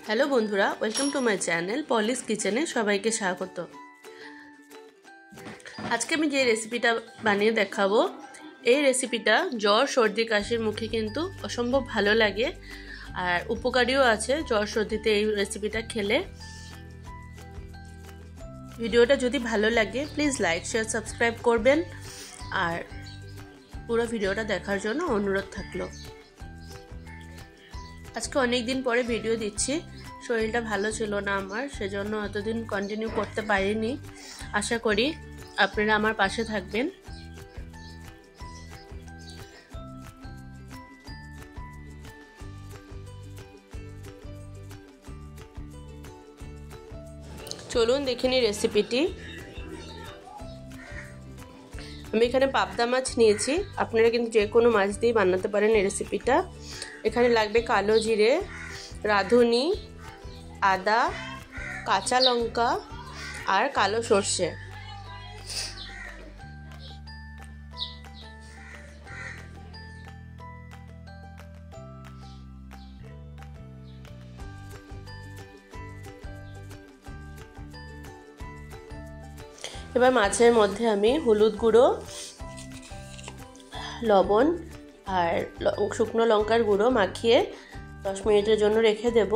Hello বন্ধুরা, welcome to my channel পলিস কিচেনে সবাইকে স্বাগত। আজকে আমি যে রেসিপিটা বানিয়ে দেখাবো, এই রেসিপিটা জ্বর সর্দি কাশির মুখে কিন্তু অসম্ভব ভালো লাগে আর উপকারীও আছে জ্বর সর্দিতে এই রেসিপিটা খেলে। ভিডিওটা যদি ভালো লাগে প্লিজ লাইক শেয়ার সাবস্ক্রাইব করবেন আর পুরো ভিডিওটা দেখার জন্য অনুরোধ থাকলো। আজকে অনেক দিন পরে ভিডিও দিচ্ছি, শরীরটা ভালো ছিল না আমার, সেজন্য এতদিন কন্টিনিউ করতে পারিনি। আশা করি আপনারা আমার পাশে থাকবেন। চলুন দেখে নিই রেসিপিটি। আমি এখানে পাবদা মাছ নিয়েছি, আপনারা কিন্তু যে কোনো মাছ দিয়ে বানাতে পারেন এই রেসিপিটা। এখানে লাগবে কালো জিরে, রাঁধুনি, আদা, কাঁচা লঙ্কা আর কালো সর্ষে। এবার মাছের মধ্যে আমি হলুদ গুঁড়ো, লবণ আর শুকনো লঙ্কার গুঁড়ো মাখিয়ে 10 মিনিটের জন্য রেখে দেব।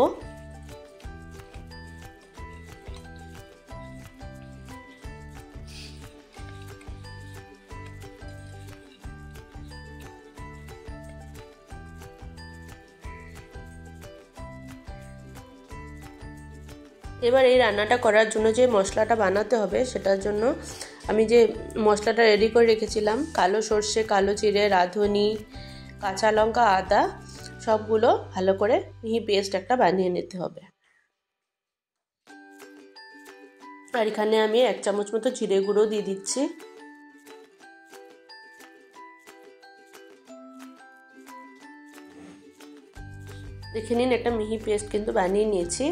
এবার এই রান্নাটা করার জন্য যে মশলাটা বানাতে হবে সেটার জন্য আমি যে মশলাটা রেডি করে রেখেছিলাম, কালো সর্ষে, কালো জিরে, রাঁধুনি, কাঁচা লঙ্কা, আদা, সবগুলো ভালো করে মিহি পেস্ট একটা বানিয়ে নিতে হবে। আর এখানে আমি 1 চামচ মতো জিরে গুঁড়ো দিয়ে দিচ্ছি। দেখে নিন, একটা মিহি পেস্ট কিন্তু বানিয়ে নিয়েছি।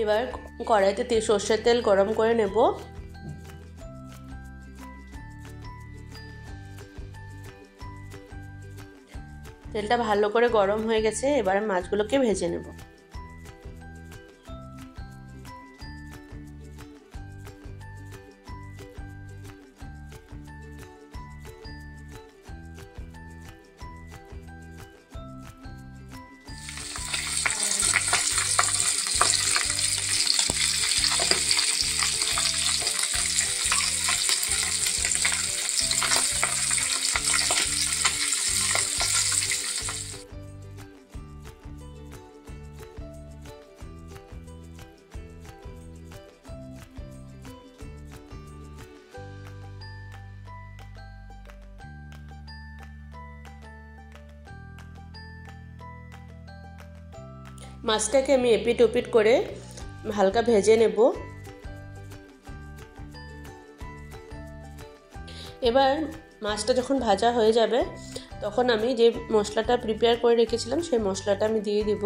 এবার কড়াইতে সর্ষের তেল গরম করে নেব। তেলটা ভালো করে গরম হয়ে গেছে, এবার মাছগুলোকে ভেজে নেব। মাছটাকে আমি এপিট ওপিট করে হালকা ভেজে নেব। এবার মাছটা যখন ভাজা হয়ে যাবে তখন আমি যে মশলাটা প্রিপেয়ার করে রেখেছিলাম সেই মশলাটা আমি দিয়ে দিব।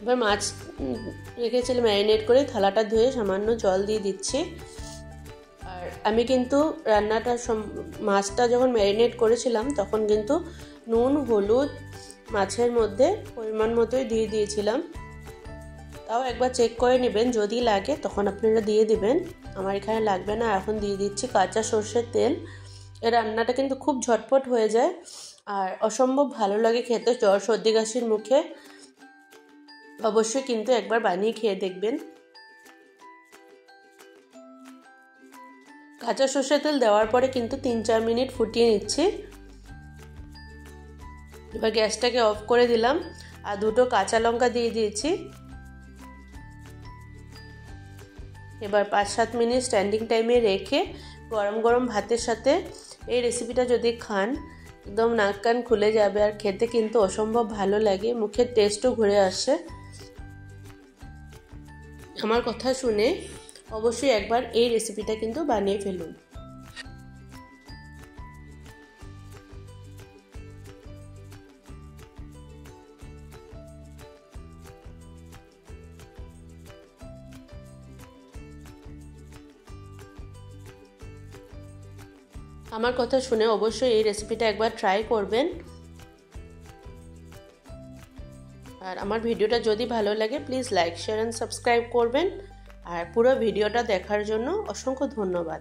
এবার মাছ রেখেছিলাম ম্যারিনেট করে, থালাটা ধুয়ে সামান্য জল দিয়ে দিচ্ছি। আর আমি কিন্তু মাছটা যখন ম্যারিনেট করেছিলাম তখন কিন্তু নুন, হলুদ মাছের মধ্যে পরিমাণ মতোই দিয়ে দিয়েছিলাম। তাও একবার চেক করে নেবেন, যদি লাগে তখন আপনারা দিয়ে দিবেন। আমার এখানে লাগবে না। এখন দিয়ে দিচ্ছি কাঁচা সর্ষের তেল। এই রান্নাটা কিন্তু খুব ঝটপট হয়ে যায় আর অসম্ভব ভালো লাগে খেতে জ্বর সর্দি কাশির মুখে। অবশ্যই কিন্তু একবার বানিয়ে খেয়ে দেখবেন। কাঁচা সর্ষের তেল দেওয়ার পরে কিন্তু 3-4 মিনিট ফুটিয়ে নিচ্ছি। এবার গ্যাসটাকে অফ করে দিলাম আর 2টো কাঁচা লঙ্কা দিয়ে দিয়েছি। এবার 5-7 মিনিট স্ট্যান্ডিং টাইমে রেখে গরম গরম ভাতের সাথে এই রেসিপিটা যদি খান, একদম নাক কান খুলে যাবে আর খেতে কিন্তু অসম্ভব ভালো লাগে, মুখের টেস্টও ঘুরে আসে। আমার কথা শুনে অবশ্যই একবার এই রেসিপিটা কিন্তু বানিয়ে ফেলুন। আমার কথা শুনে অবশ্যই এই রেসিপিটা একবার ট্রাই করবেন। আর আমার ভিডিওটা যদি ভালো লাগে please like share and subscribe করবেন। আর পুরো ভিডিওটা দেখার জন্য অসংখ্য ধন্যবাদ।